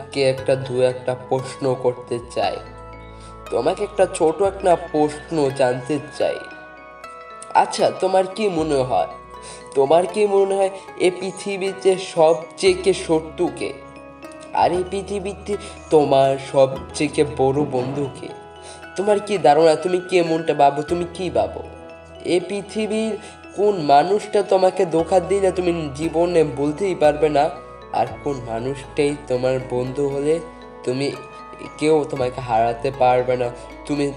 তোমাকে একটা প্রশ্ন করতে চাই। তোমাকে ছোট একটা প্রশ্ন জানতে চাই। আচ্ছা, তোমার কি মনে হয় এই পৃথিবীতে সবচেয়ে শত্রুকে, আর এই পৃথিবীতে তোমার সবচেয়ে বড় বন্ধুকে? তোমার কি ধারণা? তুমি কি এমনটা ভাবো? তুমি কি ভাবো এই পৃথিবীর কোন মানুষটা তোমাকে ধোঁকা দিলে তুমি জীবনে বলতেই পারবে না, আর কোন মানুষটাই তোমার বন্ধু হলে তুমি কেউ তোমাকে হারাতে পারবে না?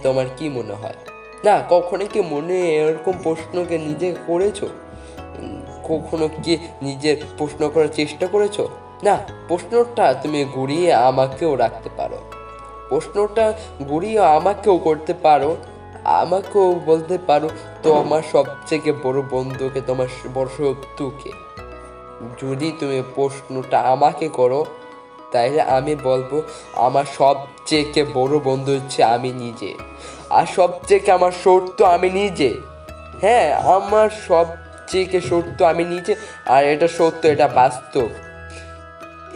তোমার কি মনে হয়? না, কখনো কি মনে এরকম প্রশ্নকে নিজে করেছো? কখনো কি নিজের প্রশ্ন করার চেষ্টা করেছো? না, প্রশ্নটা তুমি ঘুরিয়ে আমাকেও রাখতে পারো। প্রশ্নটা ঘুরিয়ে আমাকেও করতে পারো। আমাকেও বলতে পারো তোমার সবথেকে বড় বন্ধুকে, তোমার বড় শত্রুকে। যদি তুমি প্রশ্নটা আমাকে করো, তাইলে আমি বলবো আমার সবচেয়ে বড় বন্ধু হচ্ছে আমি নিজে, আর সবথেকে আমার শত্রু আমি নিজে। হ্যাঁ, আমার সবচেয়ে শত্রু আমি নিজে, আর এটা সত্য, এটা বাস্তব।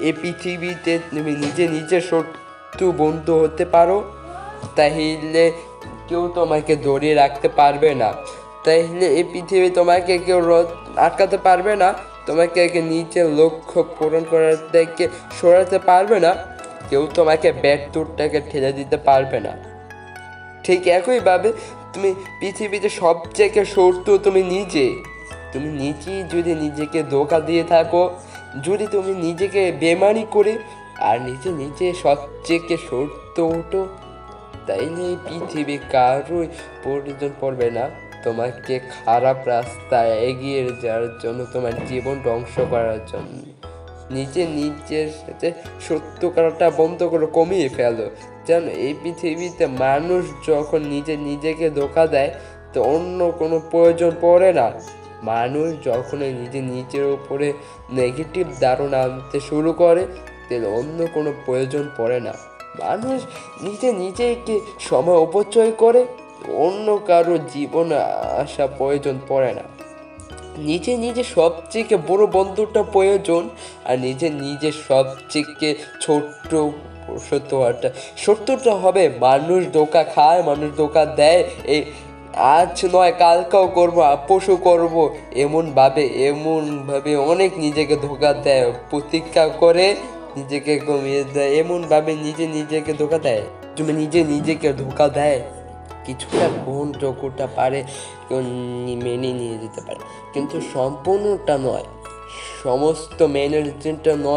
এই পৃথিবীতে তুমি নিজের শত্রু বন্ধু হতে পারো, তাহলে কেউ তোমাকে ধরে রাখতে পারবে না। তাহলে এই পৃথিবী তোমাকে কেউ আটকাতে পারবে না। তোমাকে নিজের লক্ষ্য পূরণ করার থেকে সরাতে পারবে না। কেউ তোমাকে ব্যর্থটাকে ঠেলে দিতে পারবে না। ঠিক একইভাবে তুমি পৃথিবীতে সবচেয়ে শত্রু তুমি নিজেই যদি নিজেকে ধোঁকা দিয়ে থাকো, যদি তুমি নিজেকে বেমানি করে আর নিজে সবচেয়ে শত্রু ওঠো, তাইলে এই পৃথিবী কারোই প্রয়োজন পড়বে না তোমাকে খারাপ রাস্তায় এগিয়ে যাওয়ার জন্য, তোমার জীবন ধ্বংস করার জন্য। নিজের সাথে সত্য করাটা বন্ধ করে কমিয়ে ফেলো। জানো, এই পৃথিবীতে মানুষ যখন নিজেকে ধোঁকা দেয়, তো অন্য কোনো প্রয়োজন পড়ে না। মানুষ যখন নিজের উপরে নেগেটিভ ধারণা আনতে শুরু করে, তাহলে অন্য কোনো প্রয়োজন পড়ে না। মানুষ নিজেকে সময় অপচয় করে, অন্য কারো জীবন আসা প্রয়োজন পড়ে না। নিজে সবচেয়ে বড় বন্ধুটা প্রয়োজন, আর নিজে সবচেয়ে ছোট্ট সত্যটা হবে মানুষ ধোঁকা খায়, মানুষ ধোঁকা দেয়। এই আজ নয় কালকেও করবো, পশু করবো, এমনভাবে অনেক নিজেকে ধোঁকা দেয়, প্রতীক্ষা করে নিজেকে কমিয়ে দেয়, এমনভাবে নিজেকে ধোঁকা দেয়। তুমি নিজেকে ধোঁকা দেয় কিছুটা গ্রহণযোগ্যটা পারে, কেউ মেনে নিয়ে যেতে পারে, কিন্তু সম্পূর্ণটা নয়, সমস্ত মেনে যেটা নয়।